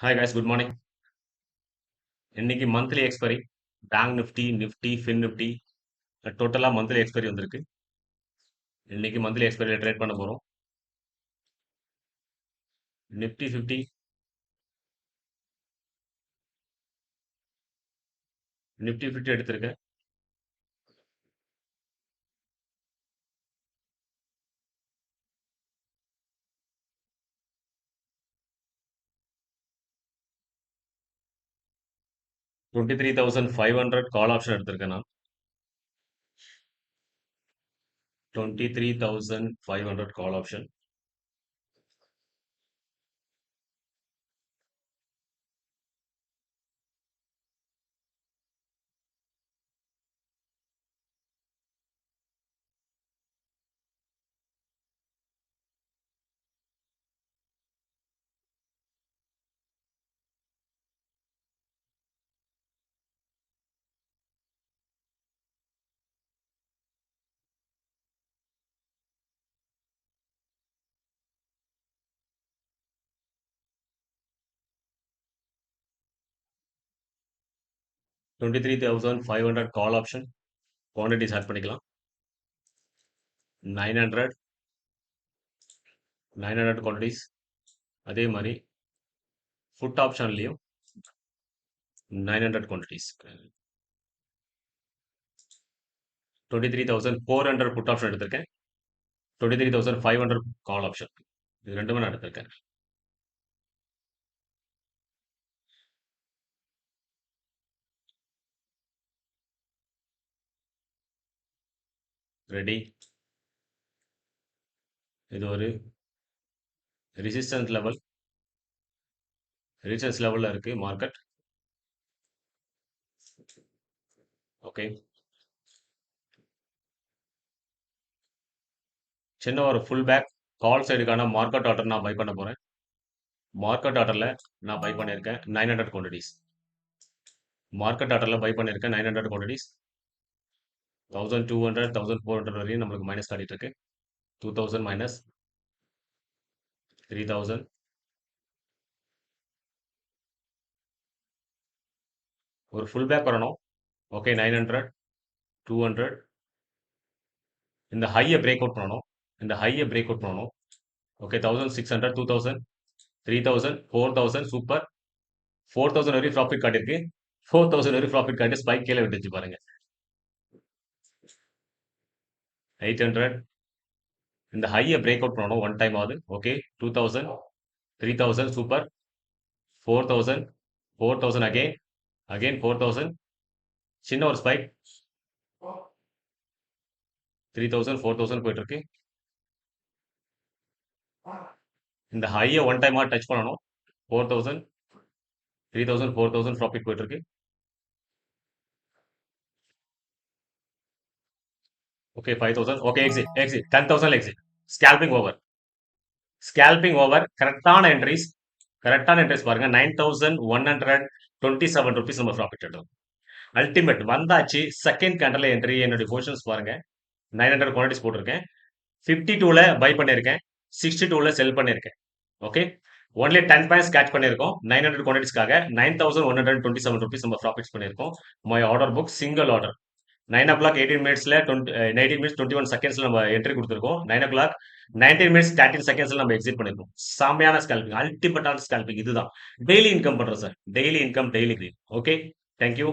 Hi guys, good morning. இன்னைக்கு monthly expiry bank Nifty, fin Nifty டோட்டலா monthly expiry வந்திருக்கு. இன்னைக்கு மந்த்லி எக்ஸ்பைரியில் ட்ரேட் பண்ண போறோம். நிஃப்டி 50, நிஃப்டி 50 எடுத்திருக்கேன். $23,500 கால் ஆப்ஷன் எடுத்திருக்கேன் நான். 23,500 call option. $23,500 call option. Quantities add பண்ணிக்கலாம். 900 குவான்டிட்டிஸ். அதே மாதிரி ஃபுட் ஆப்ஷன்லையும் 900 குவான்டிட்டிஸ். 23,400 புட் ஆப்ஷன் எடுத்திருக்கேன். 23,500 கால் ஆப்ஷன். இது ரெண்டுமே நான் எடுத்திருக்கேன். ரெடி. இது ஒரு ரெசிஸ்டன்ஸ் லெவல். ரெசிஸ்டன்ஸ் லெவல்ல இருக்கு மார்க்கெட். ஓகே, சின்ன ஒரு ஃபுல் பேக் கால் சைடுக்கான மார்க்கெட் ஆர்டர் நான் பை பண்ண போறேன். மார்க்கெட் ஆர்டர்ல நான் பை பண்ணியிருக்கேன் 900 குவான்டிட்டிஸ். மார்க்கெட் ஆர்டர்ல பை பண்ணியிருக்கேன் 900 குவான்டிட்டிஸ். 1200 1400 வரையும் நம்மளுக்கு மைனஸ் காட்டிட்டு இருக்கு. 2000 மைனஸ் 3000. ஒரு ஃபுல் பேக் வரணும். ஓகே, 900 200. இந்த ஹையை பிரேக் அவுட் பண்ணணும். ஓகே, 1600 2000 3000 4000. சூப்பர். 4000 வரையும் ப்ராஃபிட் காட்டியிருக்கு. 4000 வரையும் ப்ராஃபிட் காட்டி ஸ்பைக் கீழே விட்டுச்சு பாருங்க. 800. இந்த ஹையை பிரேக் அவுட் பண்ணணும் ஒன் டைம் ஆகுது. ஓகே, 2000 3000. சூப்பர். 4000 4000 அகைன் 4000. சின்ன ஒரு ஸ்பைக். 3000 4000 போயிட்டு இருக்கு. இந்த ஹையை ஒன் டைமா டச் பண்ணணும். 4000 3000 4000 ப்ராஃபிட் போயிட்டு இருக்கு. Okay, 5000. Okay, exit 10,000 exit. Scalping over. கரெக்டான என்ட்ரிஸ் பாருங்க. 9,127 ருபீஸ் நம்ம ப்ராஃபிட் எடுத்தோம். அல்டிமேட் வந்தாச்சு. Second candle entry. என்னுடைய பொசிஷன்ஸ் பாருங்க. 900 குவான்டிட்டிஸ் போட்டிருக்கேன். 52ல பை பண்ணியிருக்கேன். 62ல செல் பண்ணியிருக்கேன். ஓகே, ஒன்லி 10 பாயிண்ட்ஸ் கேட்ச் பண்ணியிருக்கோம். 900 குவான்டிட்டிஸ்க்காக 9,127 ருபீஸ் நம்ம ப்ராஃபிட்ஸ் பண்ணியிருக்கோம். My order book single order 9 o'clock 18 மினிட்ஸ்ல 19 மினிட்ஸ் 21 செகண்ட்ஸ்ல நம்ம என்ட்ரி கொடுத்துருக்கோம். 9 o'clock 19 மினிட்ஸ் 13 செகண்ட்ஸ்ல நம்ம எக்ஸிட் பண்ணிருக்கோம். செம்மையான ஸ்கேல்பிங், அல்டிமேட்டான ஸ்கேல்பிங். இதுதான் டெய்லி இன்கம் பண்றோம் sir. Daily income, daily green. Okay, thank you.